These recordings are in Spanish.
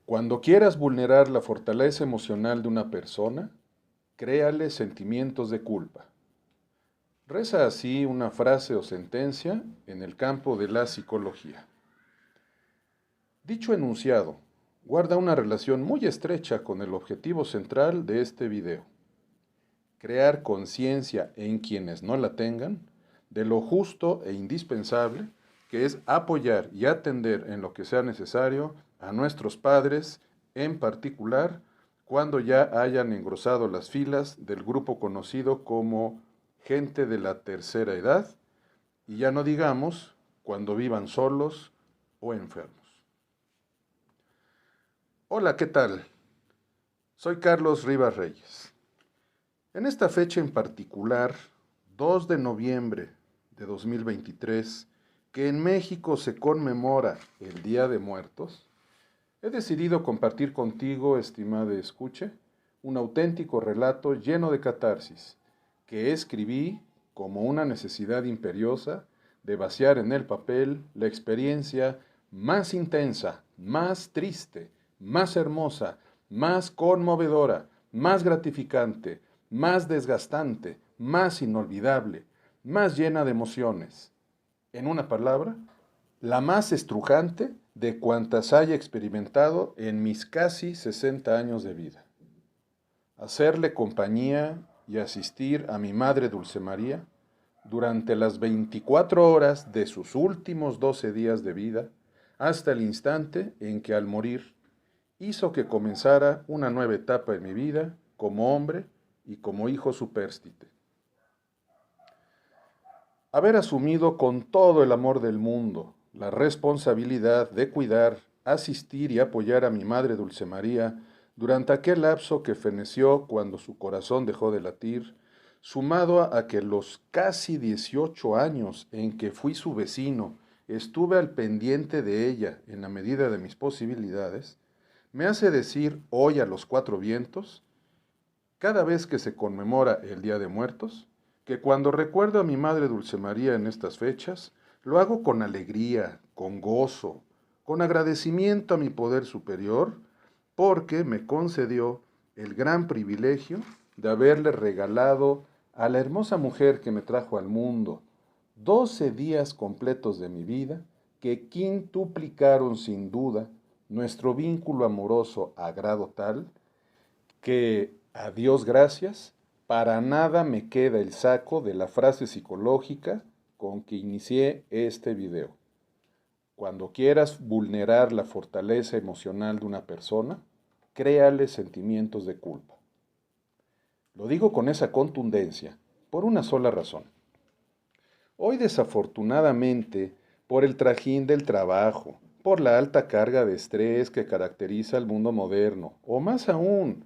Cuando quieras vulnerar la fortaleza emocional de una persona, créale sentimientos de culpa. Reza así una frase o sentencia en el campo de la psicología. Dicho enunciado guarda una relación muy estrecha con el objetivo central de este video: crear conciencia en quienes no la tengan de lo justo e indispensable que es apoyar y atender en lo que sea necesario a nuestros padres, en particular cuando ya hayan engrosado las filas del grupo conocido como gente de la tercera edad, y ya no digamos cuando vivan solos o enfermos. Hola, ¿qué tal? Soy Carlos Rivas Reyes. En esta fecha en particular, 2 de noviembre de 2023, que en México se conmemora el Día de Muertos, he decidido compartir contigo, estimada escuche, un auténtico relato lleno de catarsis, que escribí como una necesidad imperiosa de vaciar en el papel la experiencia más intensa, más triste, más hermosa, más conmovedora, más gratificante, más desgastante, más inolvidable, más llena de emociones. En una palabra, la más estrujante de cuantas haya experimentado en mis casi 60 años de vida. Hacerle compañía y asistir a mi madre Dulce María durante las 24 horas de sus últimos 12 días de vida, hasta el instante en que al morir hizo que comenzara una nueva etapa en mi vida como hombre y como hijo supérstite. Haber asumido con todo el amor del mundo la responsabilidad de cuidar, asistir y apoyar a mi madre Dulce María durante aquel lapso que feneció cuando su corazón dejó de latir, sumado a que los casi 18 años en que fui su vecino estuve al pendiente de ella en la medida de mis posibilidades, me hace decir hoy a los cuatro vientos, cada vez que se conmemora el Día de Muertos, que cuando recuerdo a mi madre Dulce María en estas fechas, lo hago con alegría, con gozo, con agradecimiento a mi poder superior, porque me concedió el gran privilegio de haberle regalado a la hermosa mujer que me trajo al mundo 12 días completos de mi vida que quintuplicaron sin duda nuestro vínculo amoroso a grado tal que, a Dios gracias, para nada me queda el saco de la frase psicológica con que inicié este video. Cuando quieras vulnerar la fortaleza emocional de una persona, créale sentimientos de culpa. Lo digo con esa contundencia, por una sola razón. Hoy desafortunadamente, por el trajín del trabajo, por la alta carga de estrés que caracteriza al mundo moderno, o más aún,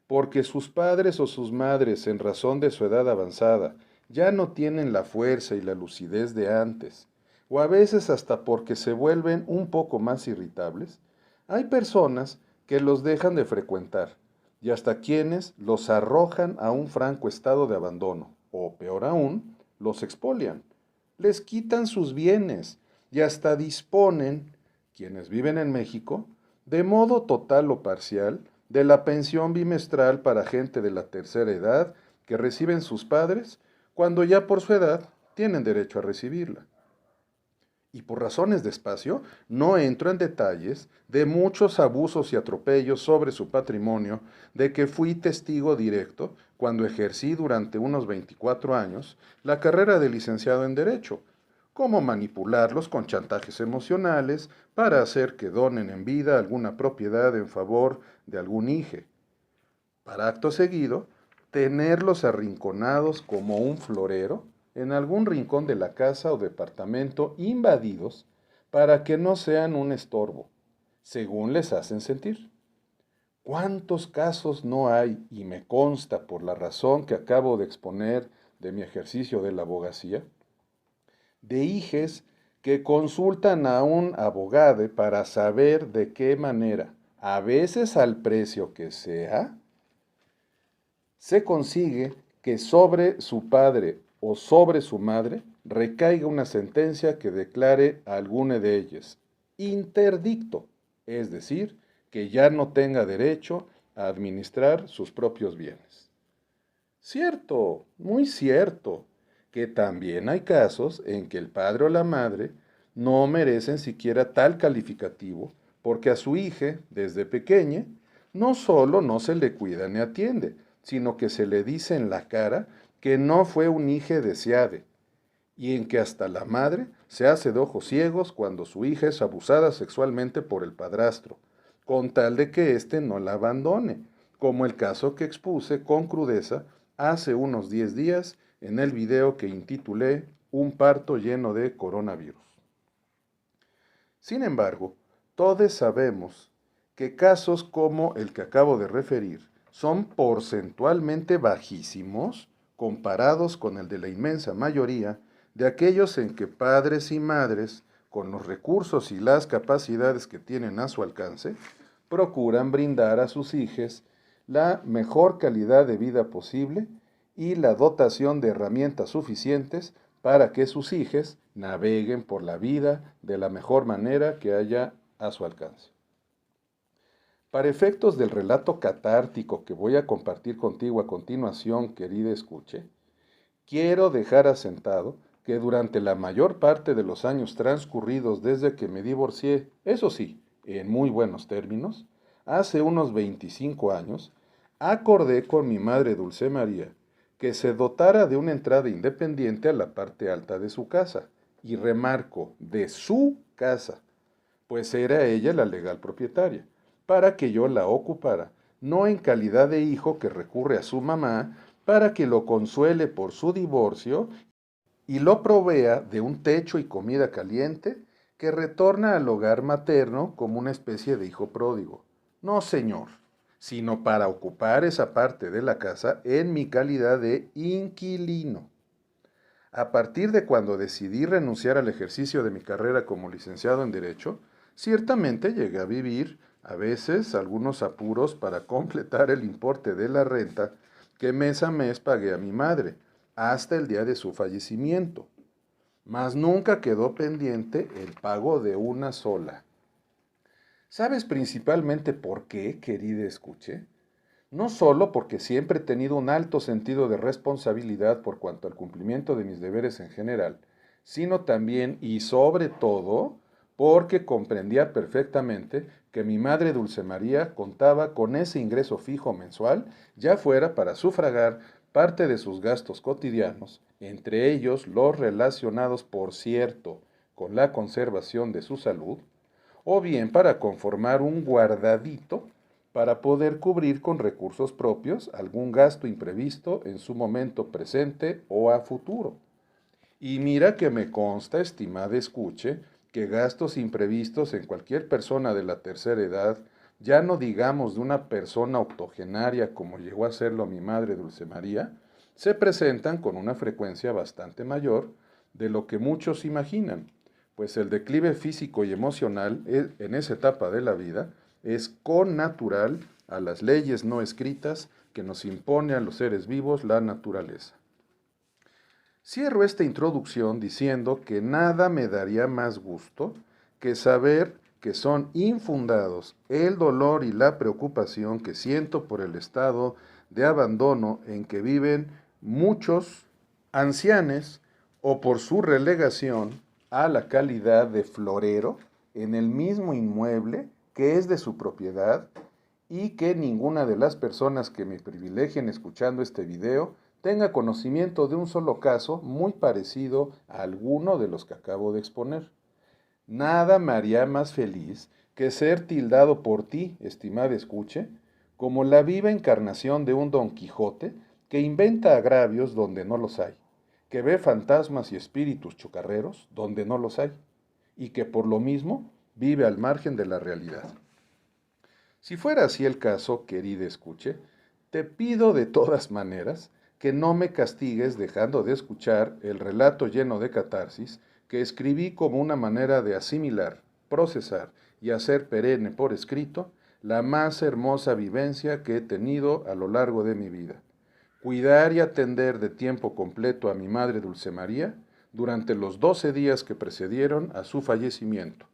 porque sus padres o sus madres, en razón de su edad avanzada, ya no tienen la fuerza y la lucidez de antes, o a veces hasta porque se vuelven un poco más irritables, hay personas que los dejan de frecuentar y hasta quienes los arrojan a un franco estado de abandono, o peor aún, los expolian, les quitan sus bienes y hasta disponen, quienes viven en México, de modo total o parcial, de la pensión bimestral para gente de la tercera edad que reciben sus padres cuando ya por su edad tienen derecho a recibirla. Y por razones de espacio, no entro en detalles de muchos abusos y atropellos sobre su patrimonio de que fui testigo directo cuando ejercí durante unos 24 años la carrera de licenciado en Derecho, cómo manipularlos con chantajes emocionales para hacer que donen en vida alguna propiedad en favor de algún hijo, para acto seguido tenerlos arrinconados como un florero en algún rincón de la casa o departamento invadidos para que no sean un estorbo, según les hacen sentir. ¿Cuántos casos no hay, y me consta por la razón que acabo de exponer de mi ejercicio de la abogacía, de hijes que consultan a un abogado para saber de qué manera, a veces al precio que sea, se consigue que sobre su padre o sobre su madre recaiga una sentencia que declare a alguna de ellas interdicto, es decir, que ya no tenga derecho a administrar sus propios bienes. Cierto, muy cierto, que también hay casos en que el padre o la madre no merecen siquiera tal calificativo porque a su hija, desde pequeña, no solo no se le cuida ni atiende, sino que se le dice en la cara que no fue un hijo deseado, y en que hasta la madre se hace de ojos ciegos cuando su hija es abusada sexualmente por el padrastro, con tal de que éste no la abandone, como el caso que expuse con crudeza hace unos 10 días en el video que intitulé Un parto lleno de coronavirus. Sin embargo, todos sabemos que casos como el que acabo de referir son porcentualmente bajísimos comparados con el de la inmensa mayoría de aquellos en que padres y madres, con los recursos y las capacidades que tienen a su alcance, procuran brindar a sus hijos la mejor calidad de vida posible y la dotación de herramientas suficientes para que sus hijos naveguen por la vida de la mejor manera que haya a su alcance. Para efectos del relato catártico que voy a compartir contigo a continuación, querida escuche, quiero dejar asentado que durante la mayor parte de los años transcurridos desde que me divorcié, eso sí, en muy buenos términos, hace unos 25 años, acordé con mi madre Dulce María que se dotara de una entrada independiente a la parte alta de su casa, y remarco, de su casa, pues era ella la legal propietaria, para que yo la ocupara, no en calidad de hijo que recurre a su mamá para que lo consuele por su divorcio y lo provea de un techo y comida caliente que retorna al hogar materno como una especie de hijo pródigo. No, señor, sino para ocupar esa parte de la casa en mi calidad de inquilino. A partir de cuando decidí renunciar al ejercicio de mi carrera como licenciado en Derecho, ciertamente llegué a vivir, a veces, algunos apuros para completar el importe de la renta que mes a mes pagué a mi madre, hasta el día de su fallecimiento. Mas nunca quedó pendiente el pago de una sola. ¿Sabes principalmente por qué, querida escuche? No solo porque siempre he tenido un alto sentido de responsabilidad por cuanto al cumplimiento de mis deberes en general, sino también y sobre todo porque comprendía perfectamente que mi madre Dulce María contaba con ese ingreso fijo mensual, ya fuera para sufragar parte de sus gastos cotidianos, entre ellos los relacionados, por cierto, con la conservación de su salud, o bien para conformar un guardadito para poder cubrir con recursos propios algún gasto imprevisto en su momento presente o a futuro. Y mira que me consta, estimada escuche, que gastos imprevistos en cualquier persona de la tercera edad, ya no digamos de una persona octogenaria como llegó a serlo mi madre Dulce María, se presentan con una frecuencia bastante mayor de lo que muchos imaginan, pues el declive físico y emocional en esa etapa de la vida es connatural a las leyes no escritas que nos impone a los seres vivos la naturaleza. Cierro esta introducción diciendo que nada me daría más gusto que saber que son infundados el dolor y la preocupación que siento por el estado de abandono en que viven muchos ancianes o por su relegación a la calidad de florero en el mismo inmueble que es de su propiedad, y que ninguna de las personas que me privilegien escuchando este video tenga conocimiento de un solo caso muy parecido a alguno de los que acabo de exponer. Nada me haría más feliz que ser tildado por ti, estimada escuche, como la viva encarnación de un Don Quijote que inventa agravios donde no los hay, que ve fantasmas y espíritus chocarreros donde no los hay, y que por lo mismo vive al margen de la realidad. Si fuera así el caso, querida escuche, te pido de todas maneras que no me castigues dejando de escuchar el relato lleno de catarsis que escribí como una manera de asimilar, procesar y hacer perenne por escrito la más hermosa vivencia que he tenido a lo largo de mi vida. Cuidar y atender de tiempo completo a mi madre Dulce María durante los 12 días que precedieron a su fallecimiento,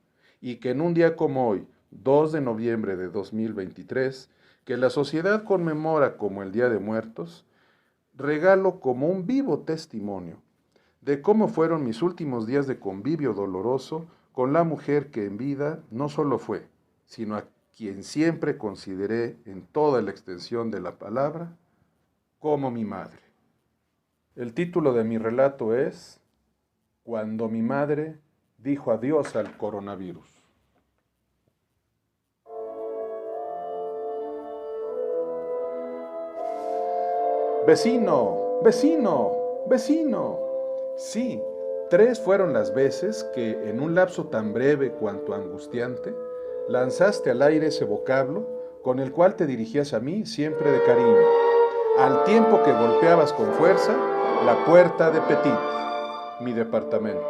y que en un día como hoy, 2 de noviembre de 2023, que la sociedad conmemora como el Día de Muertos, regalo como un vivo testimonio de cómo fueron mis últimos días de convivio doloroso con la mujer que en vida no solo fue, sino a quien siempre consideré en toda la extensión de la palabra como mi madre. El título de mi relato es Cuando mi madre dijo adiós al coronavirus. Vecino, vecino, vecino. Sí, 3 fueron las veces que, en un lapso tan breve cuanto angustiante, lanzaste al aire ese vocablo con el cual te dirigías a mí siempre de cariño, al tiempo que golpeabas con fuerza la puerta de Petit, mi departamento.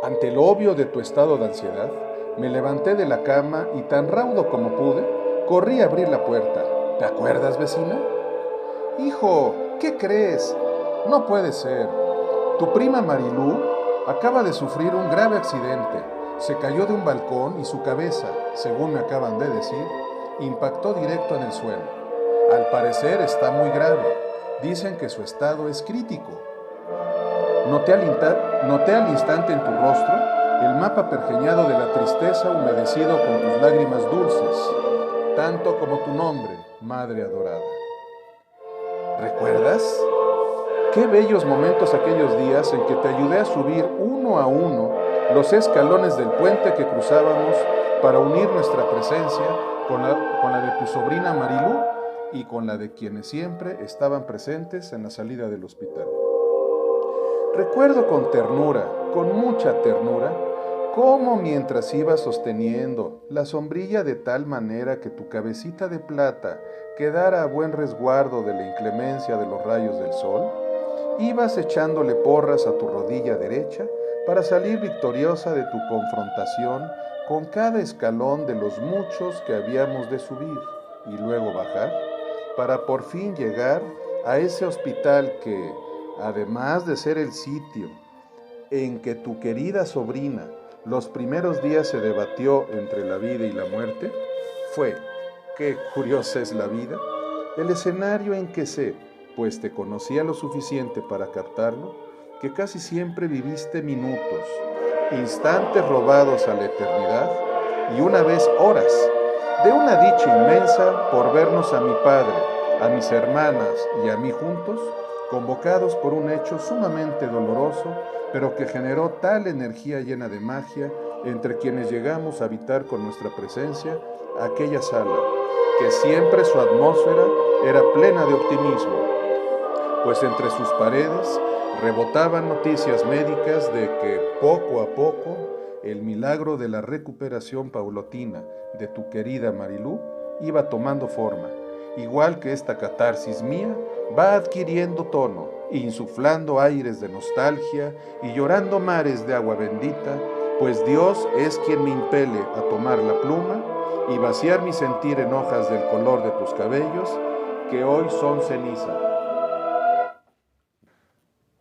Ante el obvio de tu estado de ansiedad, me levanté de la cama y, tan raudo como pude, corrí a abrir la puerta. ¿Te acuerdas, vecina? Hijo, ¿qué crees? No puede ser. Tu prima Marilú acaba de sufrir un grave accidente. Se cayó de un balcón y su cabeza, según me acaban de decir, impactó directo en el suelo. Al parecer está muy grave. Dicen que su estado es crítico. Noté al instante en tu rostro el mapa pergeñado de la tristeza humedecido con tus lágrimas dulces, tanto como tu nombre, Madre adorada. ¿Recuerdas? Qué bellos momentos aquellos días en que te ayudé a subir uno a uno los escalones del puente que cruzábamos para unir nuestra presencia con la de tu sobrina Marilú y con la de quienes siempre estaban presentes en la salida del hospital. Recuerdo con ternura, con mucha ternura, cómo mientras ibas sosteniendo la sombrilla de tal manera que tu cabecita de plata quedara a buen resguardo de la inclemencia de los rayos del sol, ibas echándole porras a tu rodilla derecha para salir victoriosa de tu confrontación con cada escalón de los muchos que habíamos de subir y luego bajar, para por fin llegar a ese hospital que, además de ser el sitio en que tu querida sobrina los primeros días se debatió entre la vida y la muerte, fue, qué curiosa es la vida, el escenario en que sé, pues te conocía lo suficiente para captarlo, que casi siempre viviste minutos, instantes robados a la eternidad y una vez horas, de una dicha inmensa por vernos a mi padre, a mis hermanas y a mí juntos, convocados por un hecho sumamente doloroso, pero que generó tal energía llena de magia entre quienes llegamos a habitar con nuestra presencia aquella sala, que siempre su atmósfera era plena de optimismo, pues entre sus paredes rebotaban noticias médicas de que poco a poco el milagro de la recuperación paulatina de tu querida Marilú iba tomando forma, igual que esta catarsis mía va adquiriendo tono, insuflando aires de nostalgia y llorando mares de agua bendita, pues Dios es quien me impele a tomar la pluma y vaciar mi sentir en hojas del color de tus cabellos, que hoy son ceniza.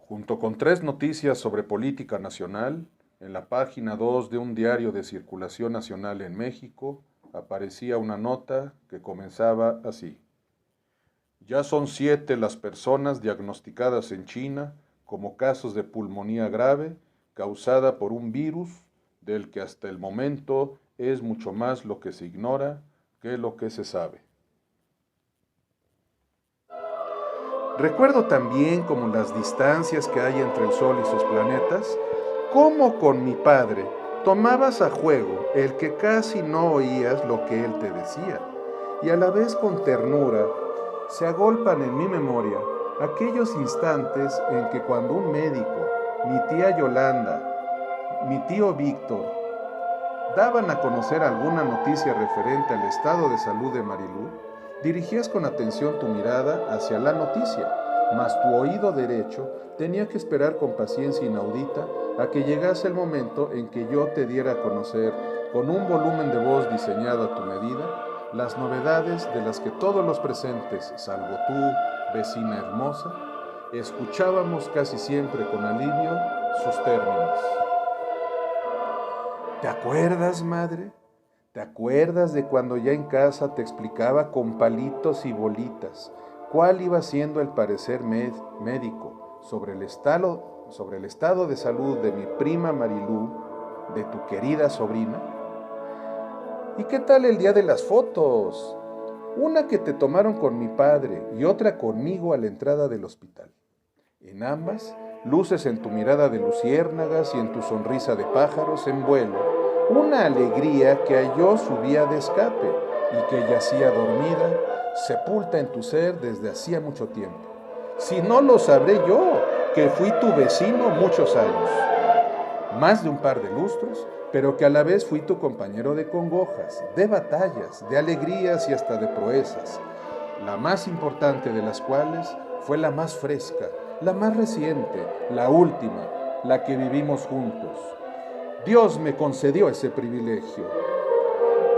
Junto con 3 noticias sobre política nacional, en la página 2 de un diario de circulación nacional en México, aparecía una nota que comenzaba así. Ya son 7 las personas diagnosticadas en China como casos de pulmonía grave causada por un virus del que hasta el momento es mucho más lo que se ignora que lo que se sabe. Recuerdo también, como las distancias que hay entre el Sol y sus planetas, cómo con mi padre tomabas a juego el que casi no oías lo que él te decía, y a la vez con ternura se agolpan en mi memoria aquellos instantes en que cuando un médico, mi tía Yolanda, mi tío Víctor, daban a conocer alguna noticia referente al estado de salud de Marilú, dirigías con atención tu mirada hacia la noticia, mas tu oído derecho tenía que esperar con paciencia inaudita a que llegase el momento en que yo te diera a conocer, con un volumen de voz diseñado a tu medida, las novedades de las que todos los presentes, salvo tú, vecina hermosa, escuchábamos casi siempre con alivio sus términos. ¿Te acuerdas, madre? ¿Te acuerdas de cuando ya en casa te explicaba con palitos y bolitas cuál iba siendo el parecer médico sobre el estado de salud de mi prima Marilú, de tu querida sobrina? ¿Y qué tal el día de las fotos? Una que te tomaron con mi padre y otra conmigo a la entrada del hospital. En ambas, luces en tu mirada de luciérnagas y en tu sonrisa de pájaros en vuelo, una alegría que halló su vía de escape y que yacía dormida, sepulta en tu ser desde hacía mucho tiempo. Si no lo sabré yo, que fui tu vecino muchos años, más de un par de lustros, pero que a la vez fui tu compañero de congojas, de batallas, de alegrías y hasta de proezas, la más importante de las cuales fue la más fresca, la más reciente, la última, la que vivimos juntos. Dios me concedió ese privilegio.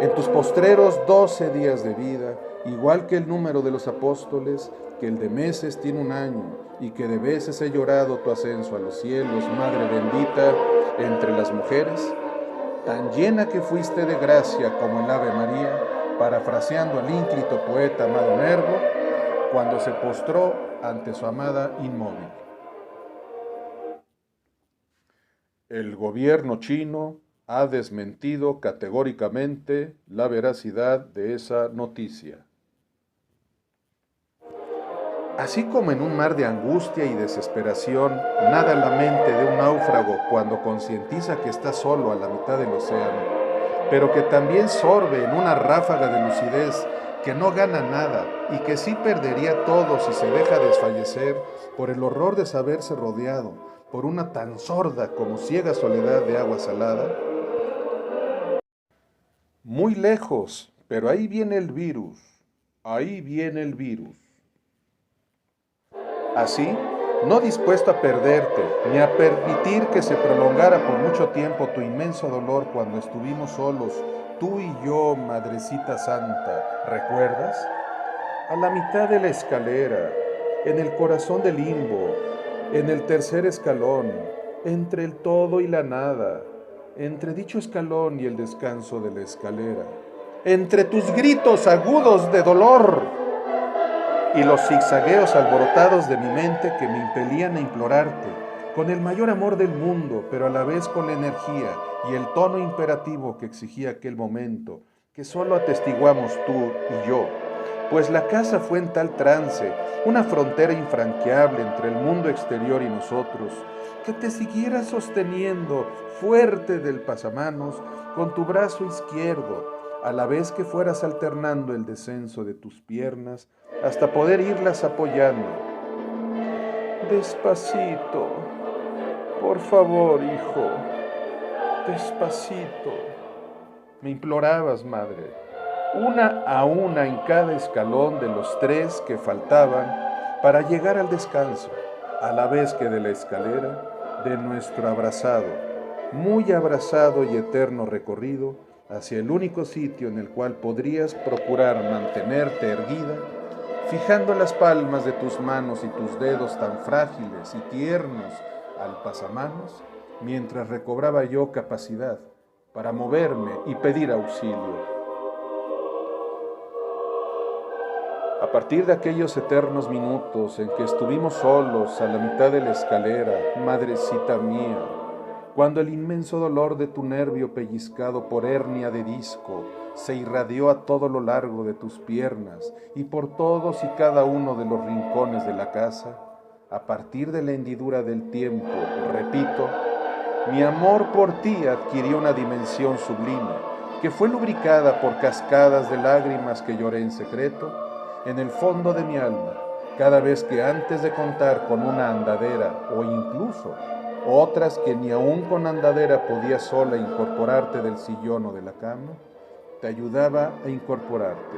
En tus postreros 12 días de vida, igual que el número de los apóstoles, que el de meses tiene un año, y que de veces he llorado tu ascenso a los cielos, Madre bendita entre las mujeres, tan llena que fuiste de gracia como el Ave María, parafraseando al ínclito poeta amado Nervo, cuando se postró ante su amada inmóvil. El gobierno chino ha desmentido categóricamente la veracidad de esa noticia. Así como en un mar de angustia y desesperación nada la mente de un náufrago cuando concientiza que está solo a la mitad del océano, pero que también sorbe en una ráfaga de lucidez que no gana nada y que sí perdería todo si se deja desfallecer por el horror de saberse rodeado por una tan sorda como ciega soledad de agua salada. Muy lejos, pero ahí viene el virus, ahí viene el virus. Así, no dispuesto a perderte, ni a permitir que se prolongara por mucho tiempo tu inmenso dolor cuando estuvimos solos, tú y yo, Madrecita Santa, ¿recuerdas? A la mitad de la escalera, en el corazón del limbo, en el tercer escalón, entre el todo y la nada, entre dicho escalón y el descanso de la escalera, entre tus gritos agudos de dolor y los zigzagueos alborotados de mi mente que me impelían a implorarte, con el mayor amor del mundo, pero a la vez con la energía y el tono imperativo que exigía aquel momento, que solo atestiguamos tú y yo, pues la casa fue en tal trance, una frontera infranqueable entre el mundo exterior y nosotros, que te siguiera sosteniendo fuerte del pasamanos con tu brazo izquierdo, a la vez que fueras alternando el descenso de tus piernas hasta poder irlas apoyando. Despacito, por favor, hijo, despacito, me implorabas, madre, una a una en cada escalón de los 3 que faltaban para llegar al descanso, a la vez que de la escalera de nuestro abrazado, muy abrazado y eterno recorrido hacia el único sitio en el cual podrías procurar mantenerte erguida, fijando las palmas de tus manos y tus dedos tan frágiles y tiernos al pasamanos, mientras recobraba yo capacidad para moverme y pedir auxilio. A partir de aquellos eternos minutos en que estuvimos solos a la mitad de la escalera, madrecita mía, cuando el inmenso dolor de tu nervio pellizcado por hernia de disco se irradió a todo lo largo de tus piernas y por todos y cada uno de los rincones de la casa, a partir de la hendidura del tiempo, repito, mi amor por ti adquirió una dimensión sublime, que fue lubricada por cascadas de lágrimas que lloré en secreto, en el fondo de mi alma, cada vez que antes de contar con una andadera o incluso otras que ni aún con andadera podías sola incorporarte del sillón o de la cama, te ayudaba a incorporarte.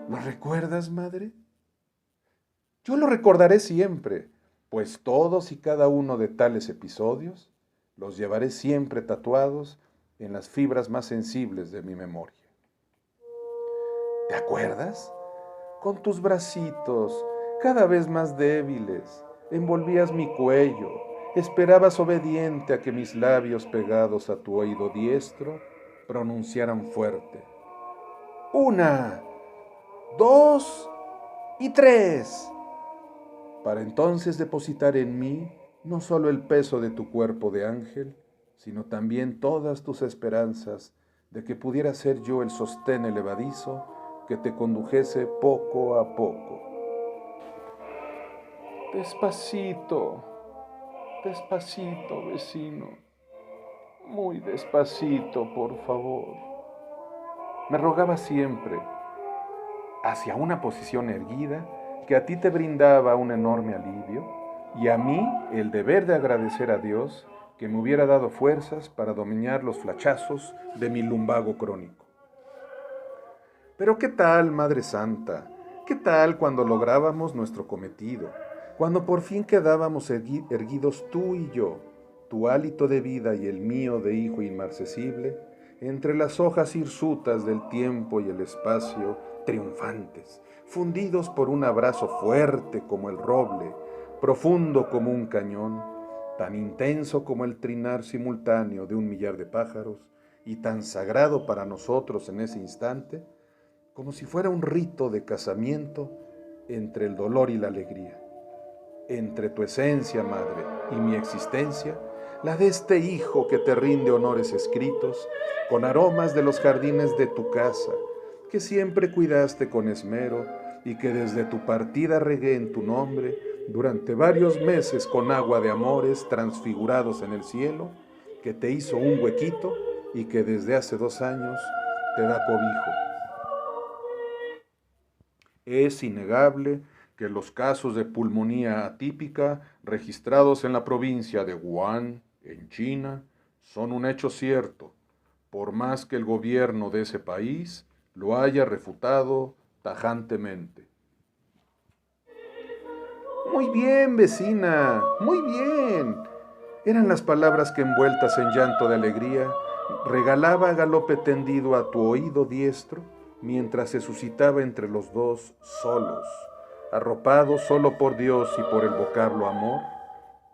¿Lo recuerdas, madre? Yo lo recordaré siempre, pues todos y cada uno de tales episodios los llevaré siempre tatuados en las fibras más sensibles de mi memoria. ¿Te acuerdas? Con tus bracitos, cada vez más débiles, envolvías mi cuello, esperabas obediente a que mis labios pegados a tu oído diestro pronunciaran fuerte: 1, 2 y 3, para entonces depositar en mí no solo el peso de tu cuerpo de ángel, sino también todas tus esperanzas de que pudiera ser yo el sostén elevadizo que te condujese poco a poco. Despacito, despacito, vecino, muy despacito, por favor. Me rogaba siempre, hacia una posición erguida que a ti te brindaba un enorme alivio, y a mí el deber de agradecer a Dios que me hubiera dado fuerzas para dominar los flachazos de mi lumbago crónico. Pero ¿qué tal, Madre Santa? ¿Qué tal cuando lográbamos nuestro cometido? Cuando por fin quedábamos erguidos tú y yo, tu hálito de vida y el mío de hijo inmarcesible, entre las hojas hirsutas del tiempo y el espacio, triunfantes, fundidos por un abrazo fuerte como el roble, profundo como un cañón, tan intenso como el trinar simultáneo de 1.000.000 de pájaros, y tan sagrado para nosotros en ese instante, como si fuera un rito de casamiento entre el dolor y la alegría. Entre tu esencia, Madre, y mi existencia, la de este hijo que te rinde honores escritos, con aromas de los jardines de tu casa, que siempre cuidaste con esmero y que desde tu partida regué en tu nombre durante varios meses con agua de amores transfigurados en el cielo, que te hizo un huequito y que desde hace 2 años te da cobijo. Es innegable que los casos de pulmonía atípica registrados en la provincia de Wuhan, en China, son un hecho cierto, por más que el gobierno de ese país lo haya refutado tajantemente. Muy bien, vecina, muy bien. Eran las palabras que, envueltas en llanto de alegría, regalaba a galope tendido a tu oído diestro mientras se suscitaba entre los dos solos, arropados solo por Dios y por el vocablo amor,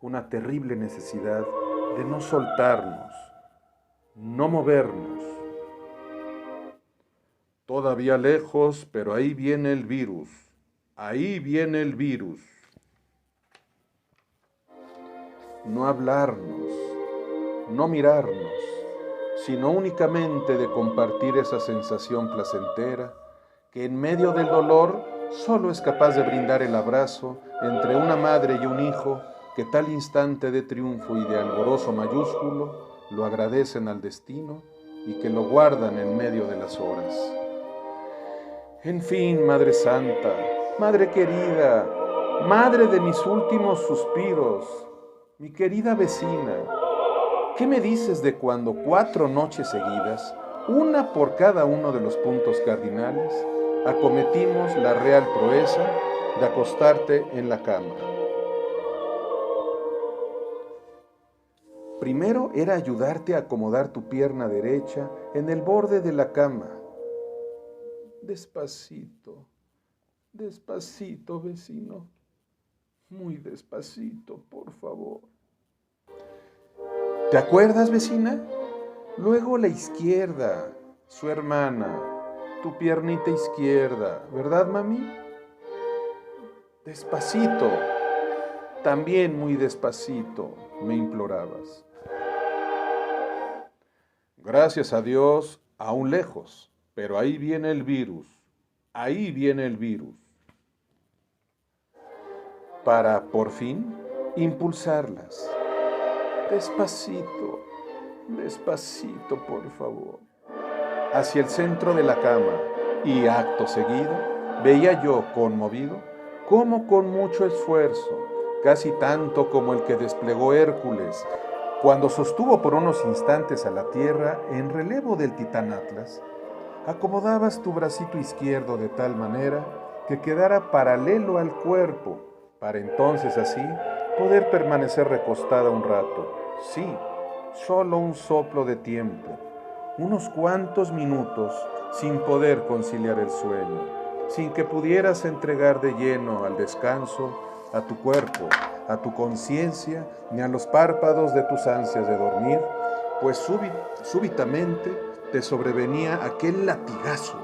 una terrible necesidad de no soltarnos, no movernos. Todavía lejos, pero ahí viene el virus, ahí viene el virus. No hablarnos, no mirarnos, sino únicamente de compartir esa sensación placentera que en medio del dolor solo es capaz de brindar el abrazo entre una madre y un hijo que tal instante de triunfo y de alborozo mayúsculo lo agradecen al destino y que lo guardan en medio de las horas. En fin, Madre Santa, Madre querida, Madre de mis últimos suspiros, mi querida vecina, ¿qué me dices de cuando 4 noches seguidas, una por cada uno de los puntos cardinales, acometimos la real proeza de acostarte en la cama? Primero era ayudarte a acomodar tu pierna derecha en el borde de la cama. Despacito, despacito, vecino, muy despacito, por favor. ¿Te acuerdas, vecina? Luego la izquierda, su hermana, tu piernita izquierda, ¿verdad, mami? Despacito, también muy despacito, me implorabas. Gracias a Dios, aún lejos, pero ahí viene el virus, ahí viene el virus. Para, por fin, impulsarlas. Despacito, despacito, por favor, hacia el centro de la cama, y acto seguido, veía yo, conmovido, cómo con mucho esfuerzo, casi tanto como el que desplegó Hércules, cuando sostuvo por unos instantes a la tierra en relevo del titán Atlas, acomodabas tu bracito izquierdo de tal manera que quedara paralelo al cuerpo, para entonces así poder permanecer recostada un rato. Sí, solo un soplo de tiempo, unos cuantos minutos sin poder conciliar el sueño, sin que pudieras entregar de lleno al descanso a tu cuerpo, a tu conciencia, ni a los párpados de tus ansias de dormir, pues súbitamente te sobrevenía aquel latigazo,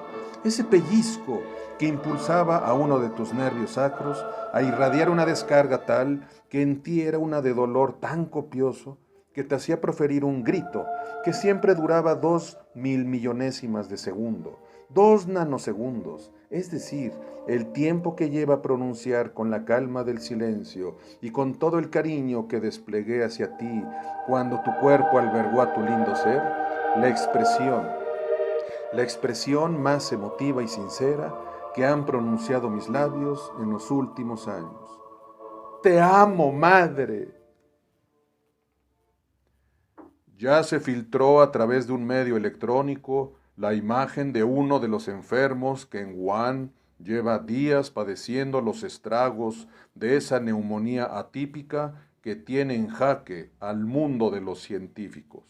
ese pellizco que impulsaba a uno de tus nervios sacros a irradiar una descarga tal que en ti era una de dolor tan copioso que te hacía proferir un grito que siempre duraba 2.000 millonésimas de segundo, 2 nanosegundos, es decir, el tiempo que lleva a pronunciar con la calma del silencio y con todo el cariño que desplegué hacia ti cuando tu cuerpo albergó a tu lindo ser, la expresión más emotiva y sincera que han pronunciado mis labios en los últimos años. ¡Te amo, madre! Ya se filtró a través de un medio electrónico la imagen de uno de los enfermos que en Wuhan lleva días padeciendo los estragos de esa neumonía atípica que tiene en jaque al mundo de los científicos.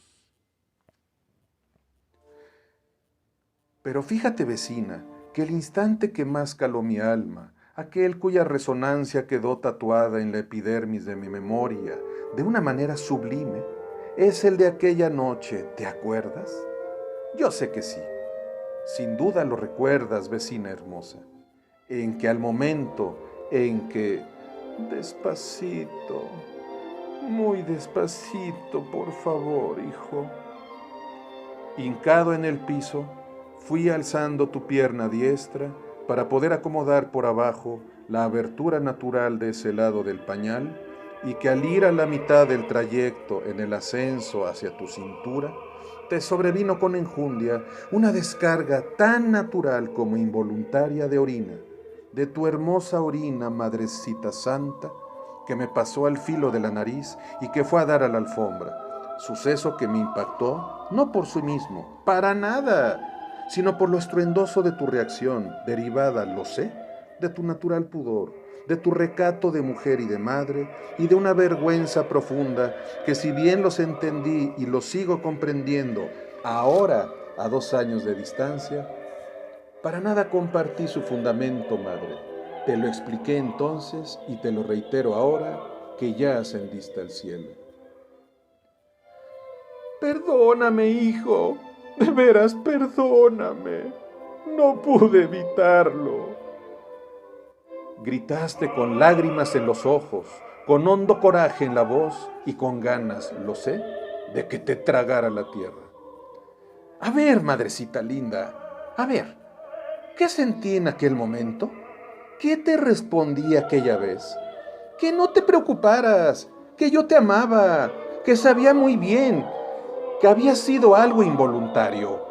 Pero fíjate, vecina, que el instante que más caló mi alma, aquel cuya resonancia quedó tatuada en la epidermis de mi memoria de una manera sublime, es el de aquella noche, ¿te acuerdas? Yo sé que sí. Sin duda lo recuerdas, vecina hermosa, en que al momento en que, despacito, muy despacito, por favor, hijo, hincado en el piso, fui alzando tu pierna diestra para poder acomodar por abajo la abertura natural de ese lado del pañal y que al ir a la mitad del trayecto en el ascenso hacia tu cintura, te sobrevino con enjundia una descarga tan natural como involuntaria de orina, de tu hermosa orina, madrecita santa, que me pasó al filo de la nariz y que fue a dar a la alfombra, suceso que me impactó, no por sí mismo, para nada, sino por lo estruendoso de tu reacción, derivada, lo sé, de tu natural pudor, de tu recato de mujer y de madre, y de una vergüenza profunda que si bien los entendí y los sigo comprendiendo ahora a 2 años de distancia, para nada compartí su fundamento, madre. Te lo expliqué entonces y te lo reitero ahora que ya ascendiste al cielo. Perdóname, hijo, de veras perdóname. No pude evitarlo. Gritaste con lágrimas en los ojos, con hondo coraje en la voz y con ganas, lo sé, de que te tragara la tierra. A ver, madrecita linda, a ver, ¿qué sentí en aquel momento? ¿Qué te respondí aquella vez? Que no te preocuparas, que yo te amaba, que sabía muy bien que había sido algo involuntario.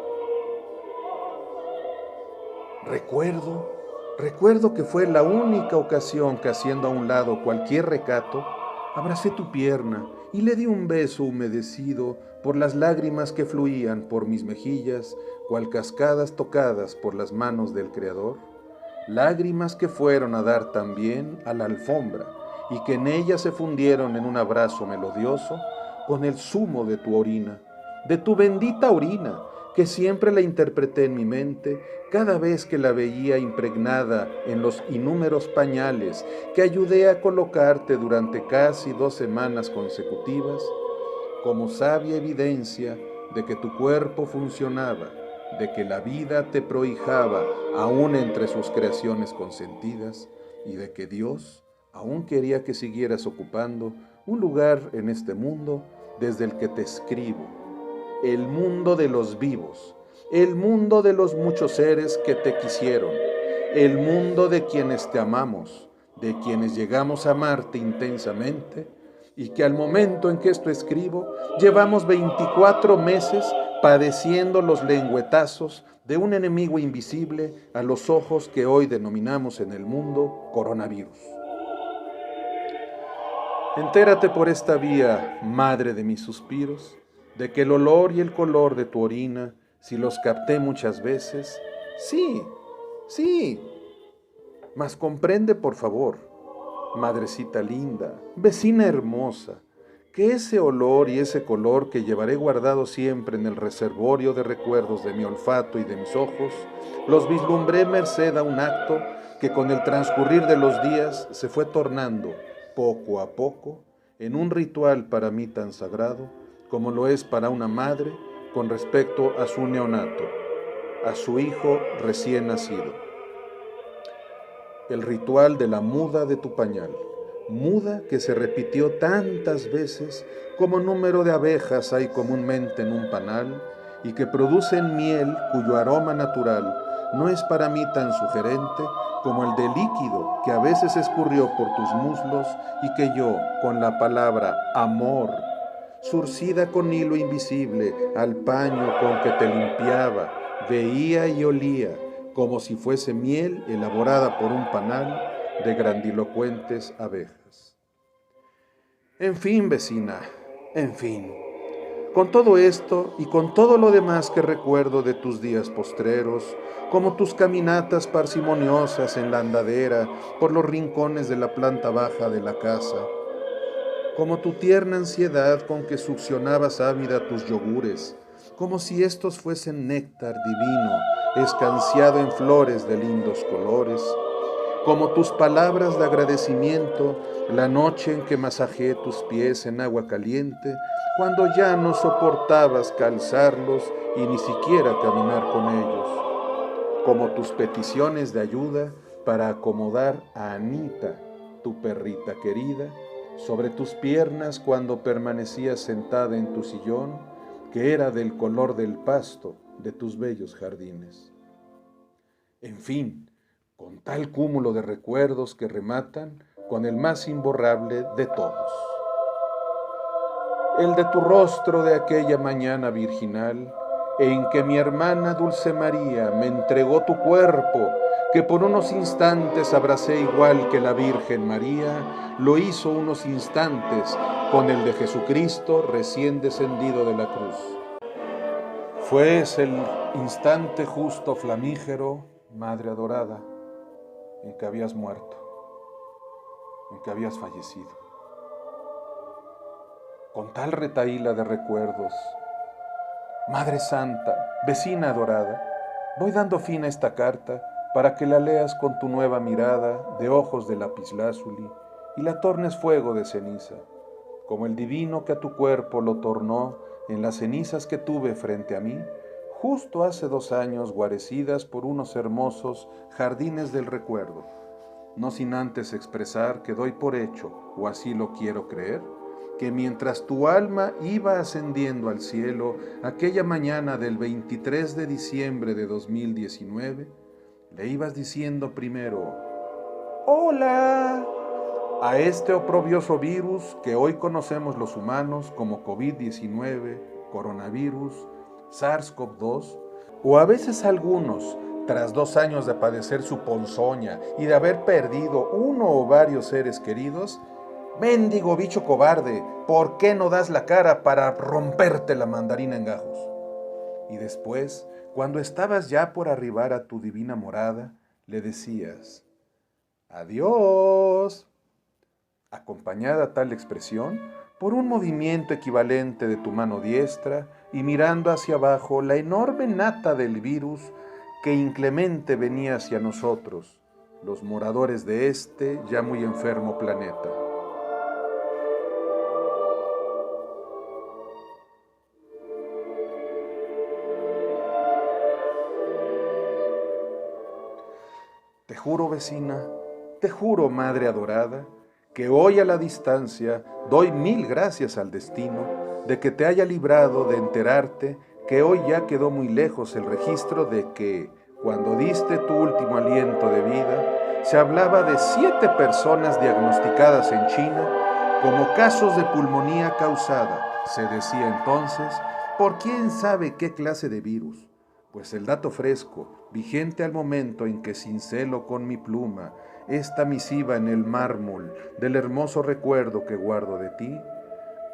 Recuerdo que fue la única ocasión que, haciendo a un lado cualquier recato, abracé tu pierna y le di un beso humedecido por las lágrimas que fluían por mis mejillas, cual cascadas tocadas por las manos del Creador, lágrimas que fueron a dar también a la alfombra y que en ella se fundieron en un abrazo melodioso con el zumo de tu orina, de tu bendita orina, que siempre la interpreté en mi mente cada vez que la veía impregnada en los innúmeros pañales que ayudé a colocarte durante casi 2 semanas consecutivas, como sabia evidencia de que tu cuerpo funcionaba, de que la vida te prohijaba aún entre sus creaciones consentidas y de que Dios aún quería que siguieras ocupando un lugar en este mundo desde el que te escribo, el mundo de los vivos, el mundo de los muchos seres que te quisieron, el mundo de quienes te amamos, de quienes llegamos a amarte intensamente y que al momento en que esto escribo llevamos 24 meses padeciendo los lengüetazos de un enemigo invisible a los ojos que hoy denominamos en el mundo coronavirus. Entérate por esta vía, madre de mis suspiros, de que el olor y el color de tu orina, si los capté muchas veces, sí, mas comprende por favor, madrecita linda, vecina hermosa, que ese olor y ese color que llevaré guardado siempre en el reservorio de recuerdos de mi olfato y de mis ojos, los vislumbré merced a un acto que con el transcurrir de los días se fue tornando, poco a poco, en un ritual para mí tan sagrado como lo es para una madre con respecto a su neonato, a su hijo recién nacido. El ritual de la muda de tu pañal, muda que se repitió tantas veces como número de abejas hay comúnmente en un panal y que producen miel cuyo aroma natural no es para mí tan sugerente como el de líquido que a veces escurrió por tus muslos y que yo, con la palabra amor, surcida con hilo invisible al paño con que te limpiaba, veía y olía como si fuese miel elaborada por un panal de grandilocuentes abejas. En fin, vecina, en fin, con todo esto y con todo lo demás que recuerdo de tus días postreros, como tus caminatas parsimoniosas en la andadera por los rincones de la planta baja de la casa, como tu tierna ansiedad con que succionabas ávida tus yogures, como si estos fuesen néctar divino, escanciado en flores de lindos colores, como tus palabras de agradecimiento la noche en que masajeé tus pies en agua caliente, cuando ya no soportabas calzarlos y ni siquiera caminar con ellos, como tus peticiones de ayuda para acomodar a Anita, tu perrita querida, sobre tus piernas cuando permanecías sentada en tu sillón, que era del color del pasto de tus bellos jardines. En fin, con tal cúmulo de recuerdos que rematan con el más imborrable de todos. El de tu rostro de aquella mañana virginal, en que mi hermana Dulce María me entregó tu cuerpo, que por unos instantes abracé igual que la Virgen María, lo hizo unos instantes con el de Jesucristo recién descendido de la cruz. Fue ese el instante justo flamígero, Madre adorada, en que habías muerto, en que habías fallecido. Con tal retahíla de recuerdos, Madre Santa, vecina adorada, voy dando fin a esta carta para que la leas con tu nueva mirada de ojos de lapislázuli y la tornes fuego de ceniza, como el divino que a tu cuerpo lo tornó en las cenizas que tuve frente a mí, justo hace 2 años guarecidas por unos hermosos jardines del recuerdo, no sin antes expresar que doy por hecho, o así lo quiero creer, que mientras tu alma iba ascendiendo al cielo aquella mañana del 23 de diciembre de 2019, le ibas diciendo primero, ¡Hola! A este oprobioso virus que hoy conocemos los humanos como COVID-19, coronavirus, SARS-CoV-2, o a veces algunos, tras 2 años de padecer su ponzoña y de haber perdido uno o varios seres queridos, mendigo bicho cobarde, ¿por qué no das la cara para romperte la mandarina en gajos? Y después, cuando estabas ya por arribar a tu divina morada, le decías, adiós, acompañada tal expresión por un movimiento equivalente de tu mano diestra y mirando hacia abajo la enorme nata del virus que inclemente venía hacia nosotros, los moradores de este ya muy enfermo planeta. Te juro, vecina, te juro, madre adorada, que hoy a la distancia doy 1000 gracias al destino de que te haya librado de enterarte que hoy ya quedó muy lejos el registro de que, cuando diste tu último aliento de vida, se hablaba de 7 personas diagnosticadas en China como casos de pulmonía causada, se decía entonces, por quién sabe qué clase de virus. Pues el dato fresco, vigente al momento en que cincelo con mi pluma esta misiva en el mármol del hermoso recuerdo que guardo de ti,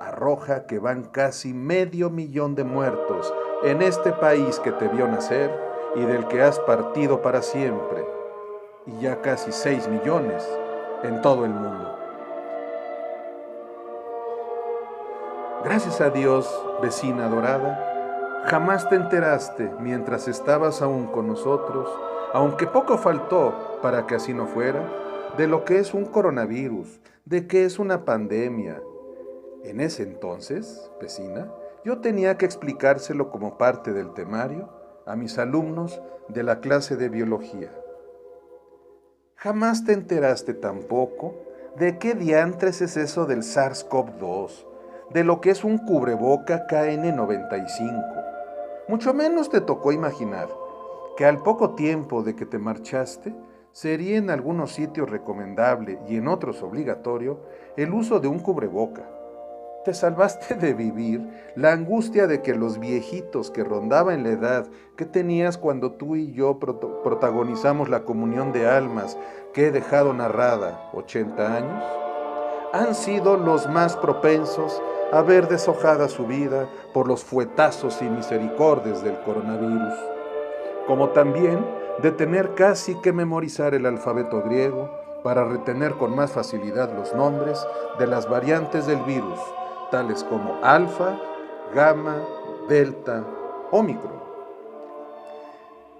arroja que van casi 500,000 de muertos en este país que te vio nacer y del que has partido para siempre, y ya casi 6 millones en todo el mundo. Gracias a Dios, vecina adorada, jamás te enteraste mientras estabas aún con nosotros, aunque poco faltó para que así no fuera, de lo que es un coronavirus, de que es una pandemia. En ese entonces, vecina, yo tenía que explicárselo como parte del temario a mis alumnos de la clase de biología. Jamás te enteraste tampoco de qué diantres es eso del SARS-CoV-2, de lo que es un cubreboca KN95. Mucho menos te tocó imaginar que al poco tiempo de que te marchaste, sería en algunos sitios recomendable y en otros obligatorio el uso de un cubreboca. Te salvaste de vivir la angustia de que los viejitos que rondaban la edad que tenías cuando tú y yo protagonizamos la comunión de almas que he dejado narrada 80 años, han sido los más propensos a ver deshojada su vida por los fuetazos y misericordias del coronavirus, como también de tener casi que memorizar el alfabeto griego para retener con más facilidad los nombres de las variantes del virus, tales como alfa, gamma, delta, ómicron.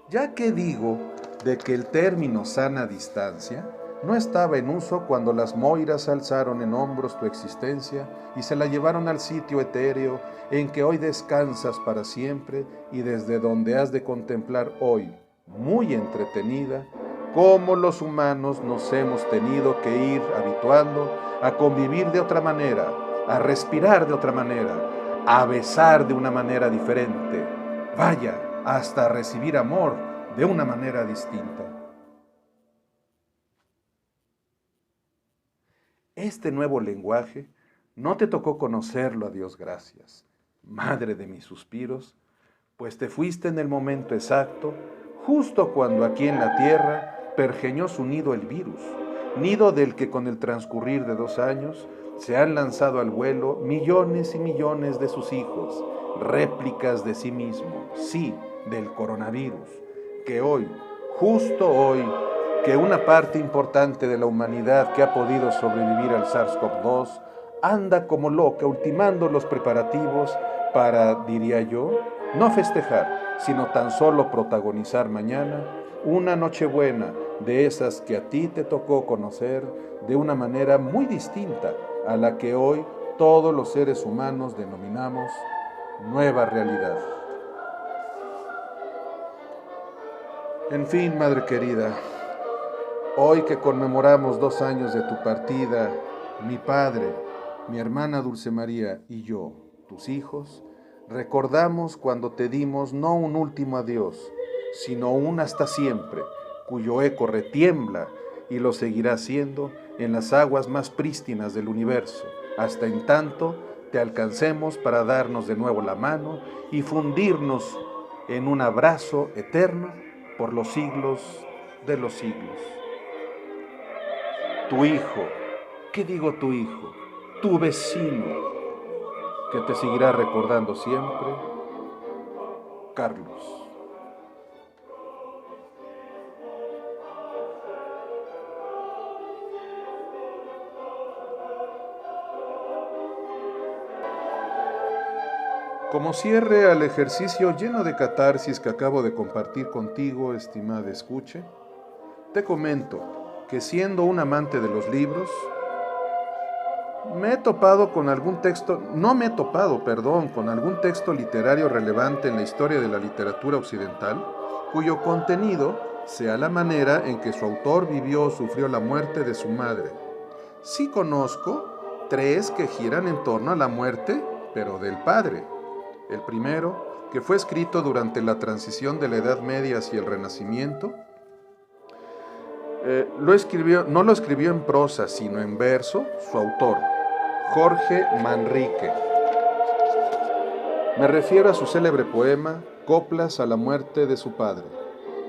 Ya que digo de que el término sana distancia no estaba en uso cuando las moiras alzaron en hombros tu existencia y se la llevaron al sitio etéreo en que hoy descansas para siempre y desde donde has de contemplar hoy, muy entretenida, cómo los humanos nos hemos tenido que ir habituando a convivir de otra manera, a respirar de otra manera, a besar de una manera diferente, vaya, hasta a recibir amor de una manera distinta. Este nuevo lenguaje no te tocó conocerlo, a Dios gracias, madre de mis suspiros, pues te fuiste en el momento exacto, justo cuando aquí en la tierra pergeñó su nido el virus, nido del que con el transcurrir de 2 años se han lanzado al vuelo millones y millones de sus hijos, réplicas de sí mismo, sí, del coronavirus, que hoy, justo hoy, que una parte importante de la humanidad que ha podido sobrevivir al SARS-CoV-2 anda como loca ultimando los preparativos para, diría yo, no festejar, sino tan solo protagonizar mañana una Nochebuena de esas que a ti te tocó conocer de una manera muy distinta a la que hoy todos los seres humanos denominamos nueva realidad. En fin, madre querida, hoy que conmemoramos 2 años de tu partida, mi padre, mi hermana Dulce María y yo, tus hijos, recordamos cuando te dimos no un último adiós, sino un hasta siempre, cuyo eco retiembla y lo seguirá haciendo en las aguas más prístinas del universo, hasta en tanto te alcancemos para darnos de nuevo la mano y fundirnos en un abrazo eterno por los siglos de los siglos. Tu hijo, ¿qué digo tu hijo? Tu vecino, que te seguirá recordando siempre, Carlos. Como cierre al ejercicio lleno de catarsis que acabo de compartir contigo, estimada escuche, te comento que siendo un amante de los libros, con algún texto literario relevante en la historia de la literatura occidental, cuyo contenido sea la manera en que su autor vivió o sufrió la muerte de su madre. Sí conozco 3 que giran en torno a la muerte, pero del padre. El primero, que fue escrito durante la transición de la Edad Media hacia el Renacimiento, no lo escribió en prosa, sino en verso, su autor, Jorge Manrique. Me refiero a su célebre poema, Coplas a la muerte de su padre,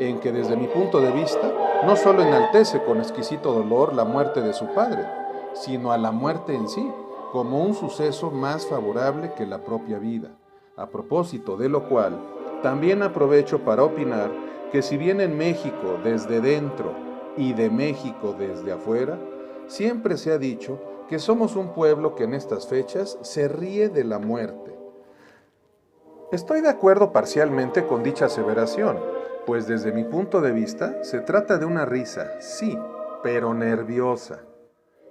en que desde mi punto de vista no solo enaltece con exquisito dolor la muerte de su padre, sino a la muerte en sí, como un suceso más favorable que la propia vida. A propósito de lo cual, también aprovecho para opinar que si bien en México desde dentro y de México desde afuera, siempre se ha dicho que somos un pueblo que en estas fechas se ríe de la muerte. Estoy de acuerdo parcialmente con dicha aseveración, pues desde mi punto de vista se trata de una risa, sí, pero nerviosa.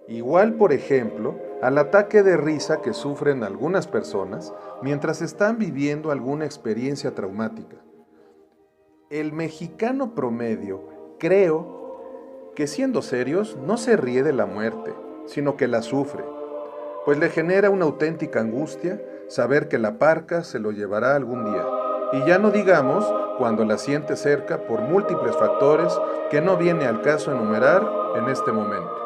Igual, por ejemplo, al ataque de risa que sufren algunas personas mientras están viviendo alguna experiencia traumática. El mexicano promedio, creo que siendo serios, no se ríe de la muerte, sino que la sufre, pues le genera una auténtica angustia saber que la parca se lo llevará algún día. Y ya no digamos cuando la siente cerca por múltiples factores que no viene al caso enumerar en este momento.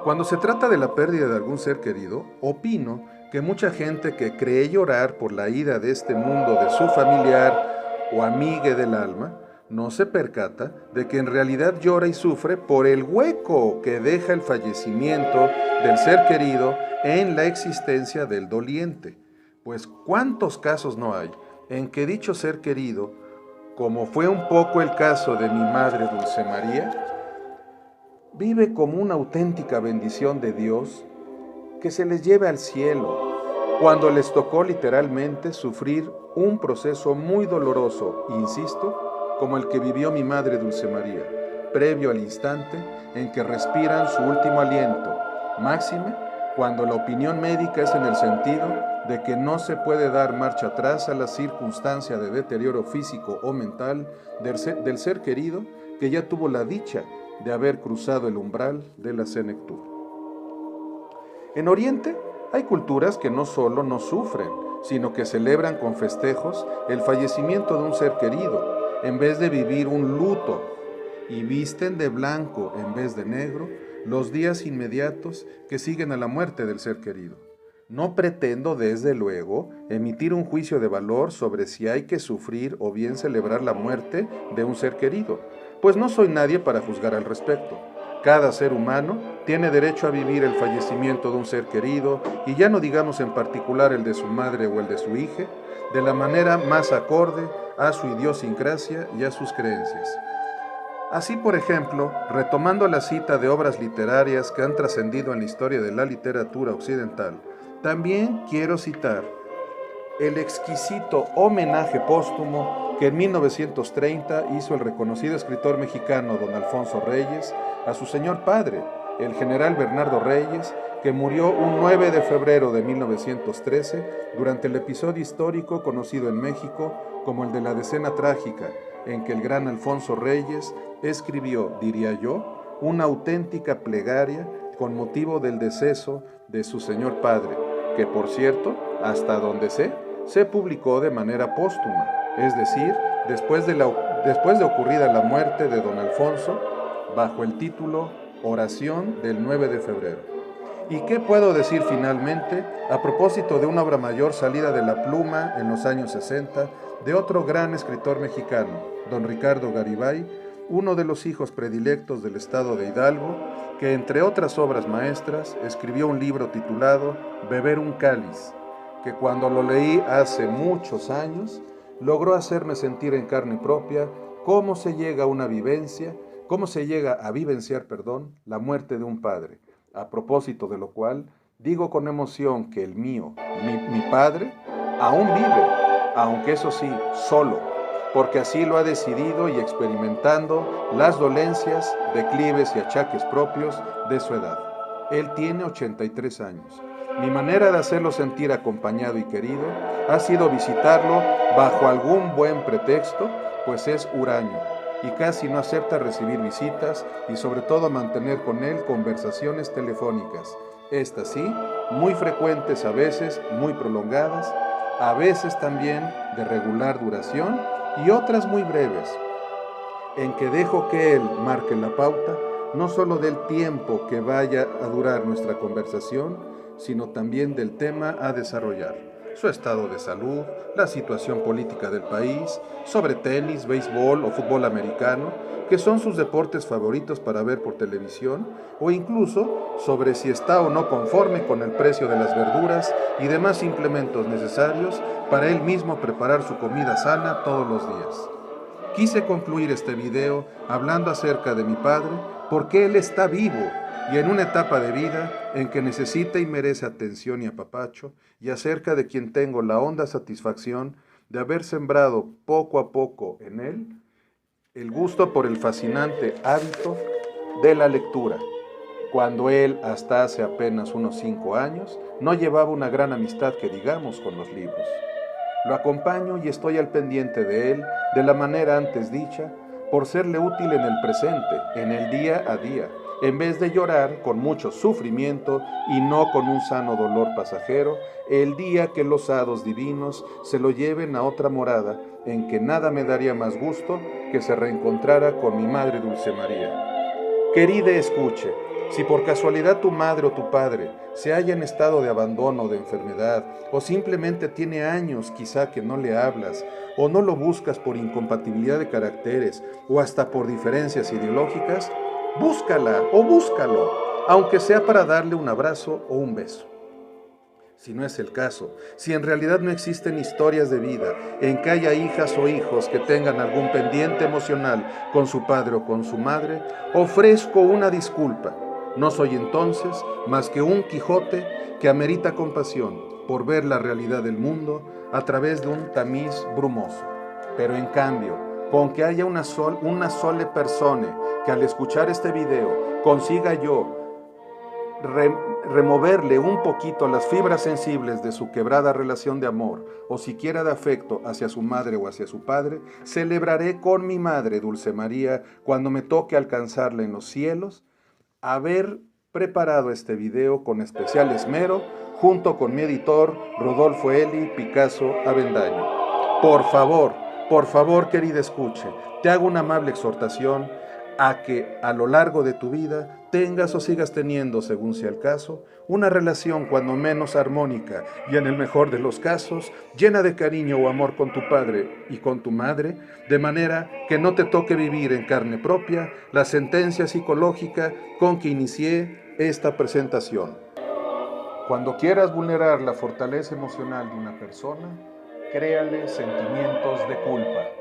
Cuando se trata de la pérdida de algún ser querido, opino que mucha gente que cree llorar por la ida de este mundo de su familiar o amigue del alma, no se percata de que en realidad llora y sufre por el hueco que deja el fallecimiento del ser querido en la existencia del doliente. Pues ¿cuántos casos no hay en que dicho ser querido, como fue un poco el caso de mi madre Dulce María, vive como una auténtica bendición de Dios que se les lleve al cielo, cuando les tocó literalmente sufrir un proceso muy doloroso, insisto, como el que vivió mi madre Dulce María, previo al instante en que respiran su último aliento, máxime cuando la opinión médica es en el sentido de que no se puede dar marcha atrás a la circunstancia de deterioro físico o mental del ser querido que ya tuvo la dicha de haber cruzado el umbral de la senectud. En Oriente hay culturas que no solo no sufren, sino que celebran con festejos el fallecimiento de un ser querido, en vez de vivir un luto, y visten de blanco en vez de negro los días inmediatos que siguen a la muerte del ser querido. No pretendo, desde luego, emitir un juicio de valor sobre si hay que sufrir o bien celebrar la muerte de un ser querido, pues no soy nadie para juzgar al respecto. Cada ser humano tiene derecho a vivir el fallecimiento de un ser querido, y ya no digamos en particular el de su madre o el de su hija, de la manera más acorde a su idiosincrasia y a sus creencias. Así, por ejemplo, retomando la cita de obras literarias que han trascendido en la historia de la literatura occidental, también quiero citar el exquisito homenaje póstumo que en 1930 hizo el reconocido escritor mexicano don Alfonso Reyes a su señor padre, el general Bernardo Reyes, que murió un 9 de febrero de 1913 durante el episodio histórico conocido en México como el de la Decena Trágica, en que el gran Alfonso Reyes escribió, diría yo, una auténtica plegaria con motivo del deceso de su señor padre, que por cierto, hasta donde sé, se publicó de manera póstuma, es decir, después de ocurrida la muerte de don Alfonso, bajo el título Oración del 9 de febrero. ¿Y qué puedo decir finalmente a propósito de una obra mayor salida de la pluma en los años 60 de otro gran escritor mexicano, don Ricardo Garibay, uno de los hijos predilectos del estado de Hidalgo, que entre otras obras maestras escribió un libro titulado Beber un cáliz, que cuando lo leí hace muchos años, logró hacerme sentir en carne propia cómo se llega a vivenciar, la muerte de un padre, a propósito de lo cual digo con emoción que el mío, mi padre, aún vive, aunque eso sí, solo, porque así lo ha decidido y experimentando las dolencias, declives y achaques propios de su edad. Él tiene 83 años. Mi manera de hacerlo sentir acompañado y querido ha sido visitarlo bajo algún buen pretexto, pues es huraño y casi no acepta recibir visitas y sobre todo mantener con él conversaciones telefónicas. Estas sí, muy frecuentes a veces, muy prolongadas, a veces también de regular duración y otras muy breves, en que dejo que él marque la pauta, no solo del tiempo que vaya a durar nuestra conversación, sino también del tema a desarrollar, su estado de salud, la situación política del país, sobre tenis, béisbol o fútbol americano, que son sus deportes favoritos para ver por televisión, o incluso sobre si está o no conforme con el precio de las verduras y demás implementos necesarios para él mismo preparar su comida sana todos los días. Quise concluir este video hablando acerca de mi padre porque él está vivo y en una etapa de vida en que necesita y merece atención y apapacho, y acerca de quien tengo la honda satisfacción de haber sembrado poco a poco en él el gusto por el fascinante hábito de la lectura. cuando él, hasta hace apenas unos 5 años, no llevaba una gran amistad que digamos con los libros. Lo acompaño y estoy al pendiente de él de la manera antes dicha, por serle útil en el presente, en el día a día, en vez de llorar con mucho sufrimiento y no con un sano dolor pasajero, el día que los hados divinos se lo lleven a otra morada, en que nada me daría más gusto que se reencontrara con mi madre Dulce María. Querida, escuche, si por casualidad tu madre o tu padre se halla en estado de abandono o de enfermedad, o simplemente tiene años quizá que no le hablas, o no lo buscas por incompatibilidad de caracteres, o hasta por diferencias ideológicas, búscala o búscalo, aunque sea para darle un abrazo o un beso. Si no es el caso, si en realidad no existen historias de vida en que haya hijas o hijos que tengan algún pendiente emocional con su padre o con su madre, ofrezco una disculpa. No soy entonces más que un Quijote que amerita compasión por ver la realidad del mundo a través de un tamiz brumoso. Pero en cambio, con que haya una sola persona que al escuchar este video consiga yo removerle un poquito las fibras sensibles de su quebrada relación de amor o siquiera de afecto hacia su madre o hacia su padre, celebraré con mi madre Dulce María cuando me toque alcanzarla en los cielos, haber preparado este video con especial esmero junto con mi editor Rodolfo Eli Picasso Avendaño. Por favor, querida escuche, te hago una amable exhortación a que a lo largo de tu vida tengas o sigas teniendo, según sea el caso, una relación cuando menos armónica y en el mejor de los casos, llena de cariño o amor con tu padre y con tu madre, de manera que no te toque vivir en carne propia la sentencia psicológica con que inicié esta presentación. Cuando quieras vulnerar la fortaleza emocional de una persona, créale sentimientos de culpa.